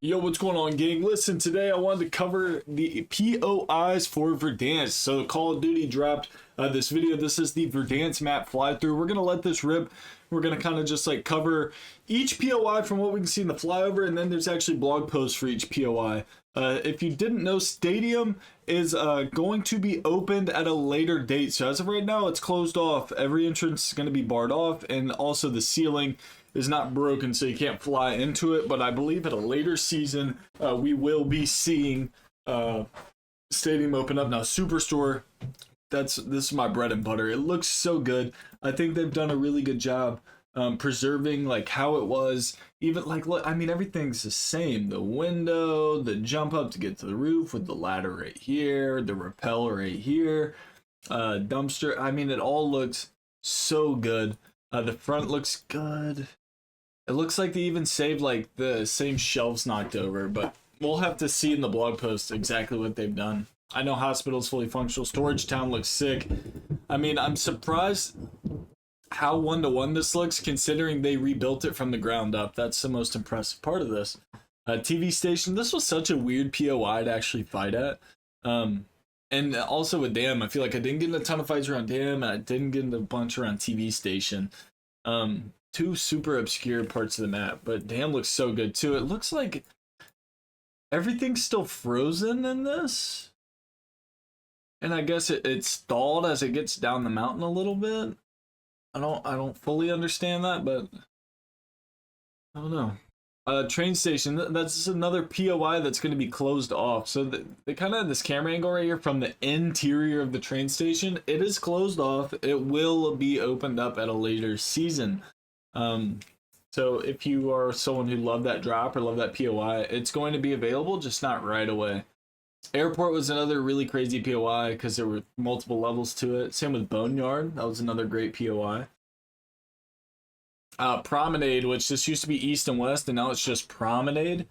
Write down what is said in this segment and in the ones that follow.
Yo, what's going on, gang? Listen, today I wanted to cover the POIs for Verdansk. So Call of Duty dropped this video. This is the Verdansk map fly through. We're gonna let this rip. We're gonna kind of just like cover each POI from what we can see in the flyover, and then there's actually blog posts for each POI. If you didn't know, Stadium is going to be opened at a later date. So as of right now, it's closed off. Every entrance is going to be barred off, and also the ceiling is not broken, so you can't fly into it. But I believe at a later season, we will be seeing Stadium open up. Now, Superstore, this is my bread and butter. It looks so good. I think they've done a really good job preserving like how it was. Even like, look, I mean, everything's the same. The window, the jump up to get to the roof with the ladder right here, the rappel right here, dumpster. I mean, it all looks so good. The front looks good. It looks like they even saved like the same shelves knocked over, but we'll have to see in the blog post exactly what they've done. I know hospital's fully functional. Storage town looks sick. I mean, I'm surprised how one-to-one this looks, considering they rebuilt it from the ground up. That's the most impressive part of this. TV station, this was such a weird POI to actually fight at. And also with Dam, I feel like I didn't get in a ton of fights around Dam, and I didn't get in a bunch around TV station. Two super obscure parts of the map, but Dam looks so good too. It looks like everything's still frozen in this, and I guess it's stalled as it gets down the mountain a little bit. I don't fully understand that, but I don't know. Train station, that's another POI that's going to be closed off. So they kind of have this camera angle right here from the interior of the train station. It is closed off. It will be opened up at a later season. So if you are someone who loved that drop or loved that POI, it's going to be available, just not right away. Airport was another really crazy POI because there were multiple levels to it. Same with Boneyard. That was another great POI. Promenade, which this used to be east and west, and now it's just Promenade.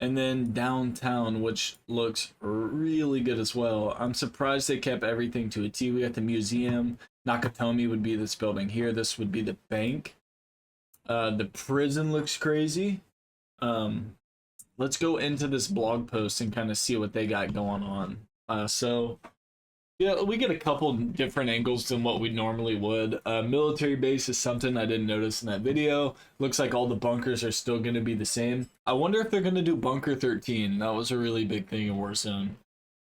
And then downtown, which looks really good as well. I'm surprised they kept everything to a T. We got the museum. Nakatomi would be this building here. This would be the bank. The prison looks crazy. Let's go into this blog post and kind of see what they got going on. So yeah, we get a couple different angles than what we normally would. Military base is something I didn't notice in that video. Looks like all the bunkers are still going to be the same. I wonder if they're going to do Bunker 13. That was a really big thing in Warzone.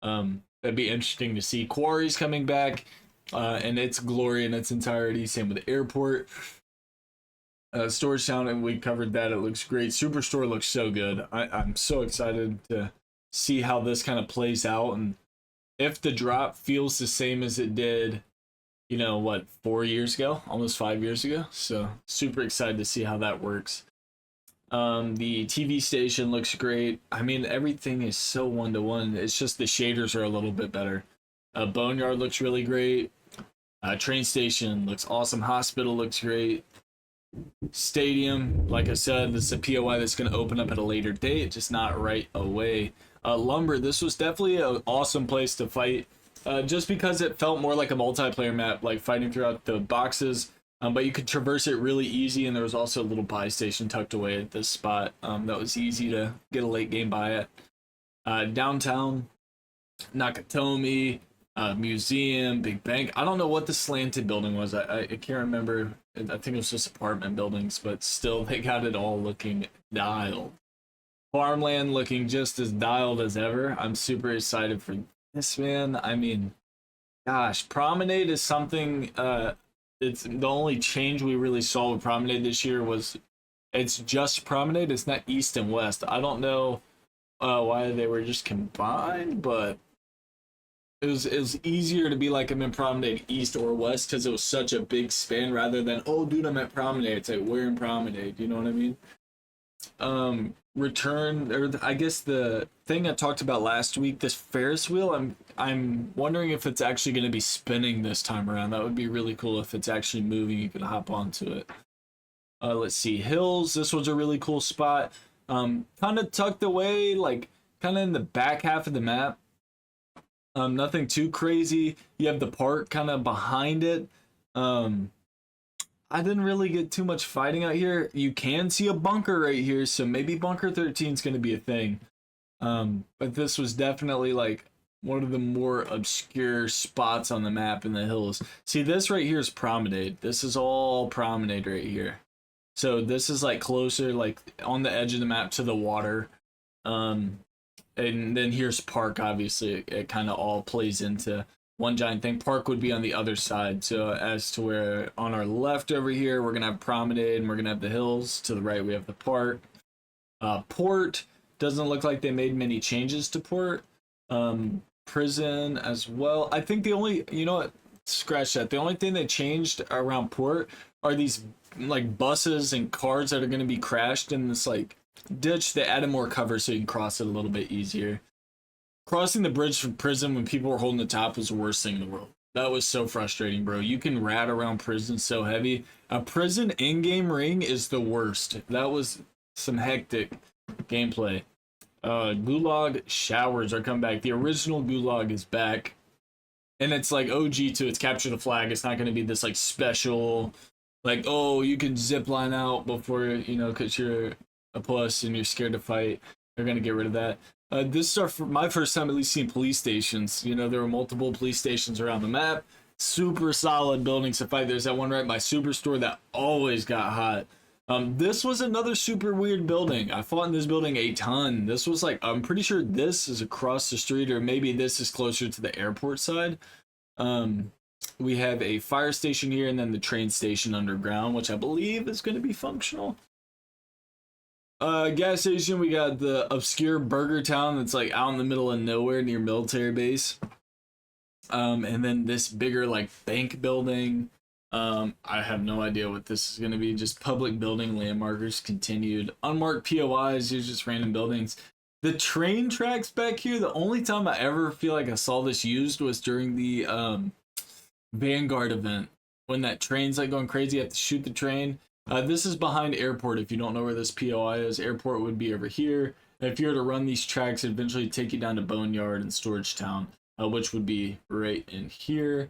That'd be interesting to see. Quarry's coming back in its glory in its entirety. Same with the airport. Storage town, and we covered that. It looks great. Superstore looks so good. I'm so excited to see how this kind of plays out, and if the drop feels the same as it did, you know, what, 4 years ago, almost 5 years ago. So super excited to see how that works. The TV station looks great. I mean, everything is so one-to-one. It's just the shaders are a little bit better. Boneyard looks really great. Train station looks awesome. Hospital looks great. Stadium, like I said, this is a POI that's going to open up at a later date, just not right away. Lumber, this was definitely an awesome place to fight, just because it felt more like a multiplayer map, like fighting throughout the boxes, but you could traverse it really easy, and there was also a little buy station tucked away at this spot that was easy to get a late game buy at. Downtown, Nakatomi, museum, big bank. I don't know what the slanted building was. I can't remember. I think it was just apartment buildings, but still they got it all looking dialed. Farmland looking just as dialed as ever. I'm super excited for this, man. I mean, gosh, Promenade is something, it's the only change we really saw with Promenade this year was it's just Promenade. It's not east and west. I don't know why they were just combined, but it was easier to be like I'm in Promenade east or west because it was such a big span rather than, oh dude, I'm at Promenade. It's like, we're in Promenade, you know what I mean? Return, or I guess the thing I talked about last week, this Ferris wheel, I'm wondering if it's actually going to be spinning this time around. That would be really cool if it's actually moving. You could hop onto it. Let's see, hills, this was a really cool spot. Kind of tucked away, like kind of in the back half of the map. Nothing too crazy. You have the park kind of behind it. I didn't really get too much fighting out here. You can see a bunker right here, so maybe Bunker 13 is going to be a thing. But this was definitely like one of the more obscure spots on the map in the hills. See, this right here is Promenade. This is all Promenade right here. So this is like closer, like on the edge of the map to the water. And then here's Park, obviously. It kind of all plays into one giant thing. Park would be on the other side. So as to where on our left over here, we're going to have Promenade and we're going to have the hills. To the right, we have the park. Port doesn't look like they made many changes to Port. Prison as well. I think the only, you know what, scratch that. The only thing they changed around Port are these like buses and cars that are going to be crashed in this like ditch. They added more cover so you can cross it a little bit easier. Crossing the bridge from prison when people were holding the top was the worst thing in the world. That was so frustrating, bro. You can rat around prison so heavy. A prison in-game ring is the worst. That was some hectic gameplay. Gulag showers are coming back. The original Gulag is back. And it's like OG too. It's capture the flag. It's not going to be this like special, like, oh, you can zip line out before, you know, because you're a puss and you're scared to fight. They're going to get rid of that. This is my first time at least seeing police stations. You know, there were multiple police stations around the map. Super solid buildings to fight. There's that one right by Superstore that always got hot. This was another super weird building. I fought in this building a ton. This was like, I'm pretty sure this is across the street, or maybe this is closer to the airport side. We have a fire station here and then the train station underground, which I believe is going to be functional. Gas station, we got the obscure burger town that's like out in the middle of nowhere near military base. And then this bigger like bank building. I have no idea what this is going to be. Just public building landmarkers continued. Unmarked POIs, these just random buildings. The train tracks back here, the only time I ever feel like I saw this used was during the Vanguard event. When that train's like going crazy, you have to shoot the train. This is behind airport. If you don't know where this POI is, airport would be over here. And if you were to run these tracks, it'd eventually take you down to Boneyard and Storage Town, which would be right in here.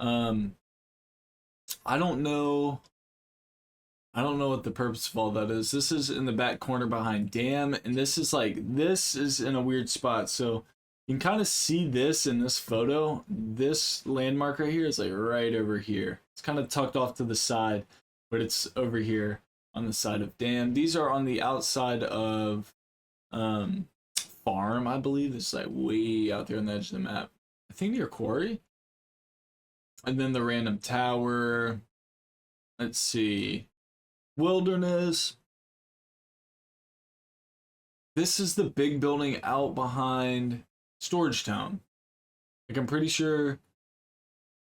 I don't know what the purpose of all that is. This is in the back corner behind Dam, and this is in a weird spot. So you can kind of see this in this photo. This landmark right here is like right over here. It's kind of tucked off to the side, but it's over here on the side of Dam. These are on the outside of Farm, I believe. It's like way out there on the edge of the map. I think near Quarry. And then the random tower. Let's see. Wilderness. This is the big building out behind Storage Town. Like, I'm pretty sure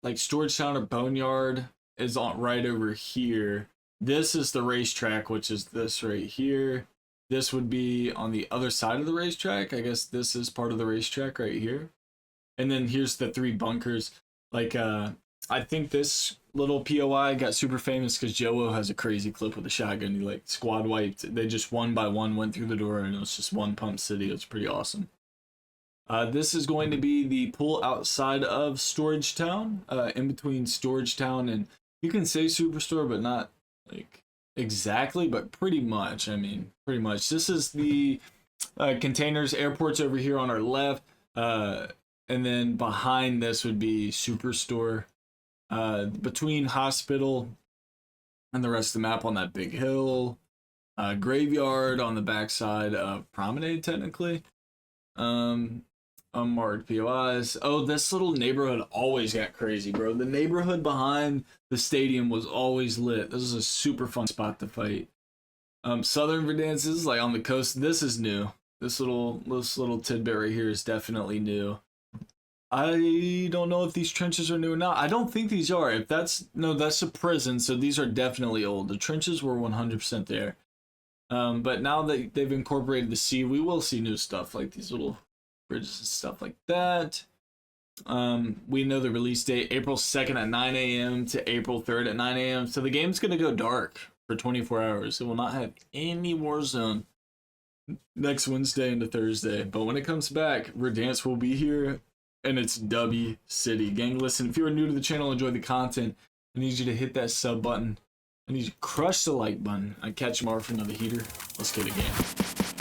like Storage Town or Boneyard is on right over here. This is the racetrack, which is this right here. This would be on the other side of the racetrack. I guess this is part of the racetrack right here. And then here's the three bunkers. Like, I think this little POI got super famous because Joe has a crazy clip with a shotgun. He like squad wiped. They just one by one went through the door, and it was just one pump city. It was pretty awesome. This is going to be the pool outside of Storage Town, in between Storage Town and, you can say Superstore, but not like exactly, but pretty much. I mean, pretty much. This is the containers. Airport's over here on our left. And then behind this would be Superstore. Between hospital and the rest of the map on that big hill. Graveyard on the backside of Promenade, technically. Unmarked POIs. Oh, this little neighborhood always got crazy, bro. The neighborhood behind the stadium was always lit. This is a super fun spot to fight. Southern Verdansk is like on the coast. This is new. This little tidbit right here is definitely new. I don't know if these trenches are new or not. I don't think these are. If that's a prison, so these are definitely old. The trenches were 100% there. But now that they've incorporated the sea, we will see new stuff like these little bridges and stuff like that. We know the release date, April 2nd at 9 a.m. to April 3rd at 9 a.m. So the game's going to go dark for 24 hours. It will not have any Warzone next Wednesday into Thursday. But when it comes back, Verdansk will be here. And it's W City. Gang, listen, if you're new to the channel, enjoy the content, I need you to hit that sub button. I need to crush the like button. I catch him over for another heater. Let's get a game.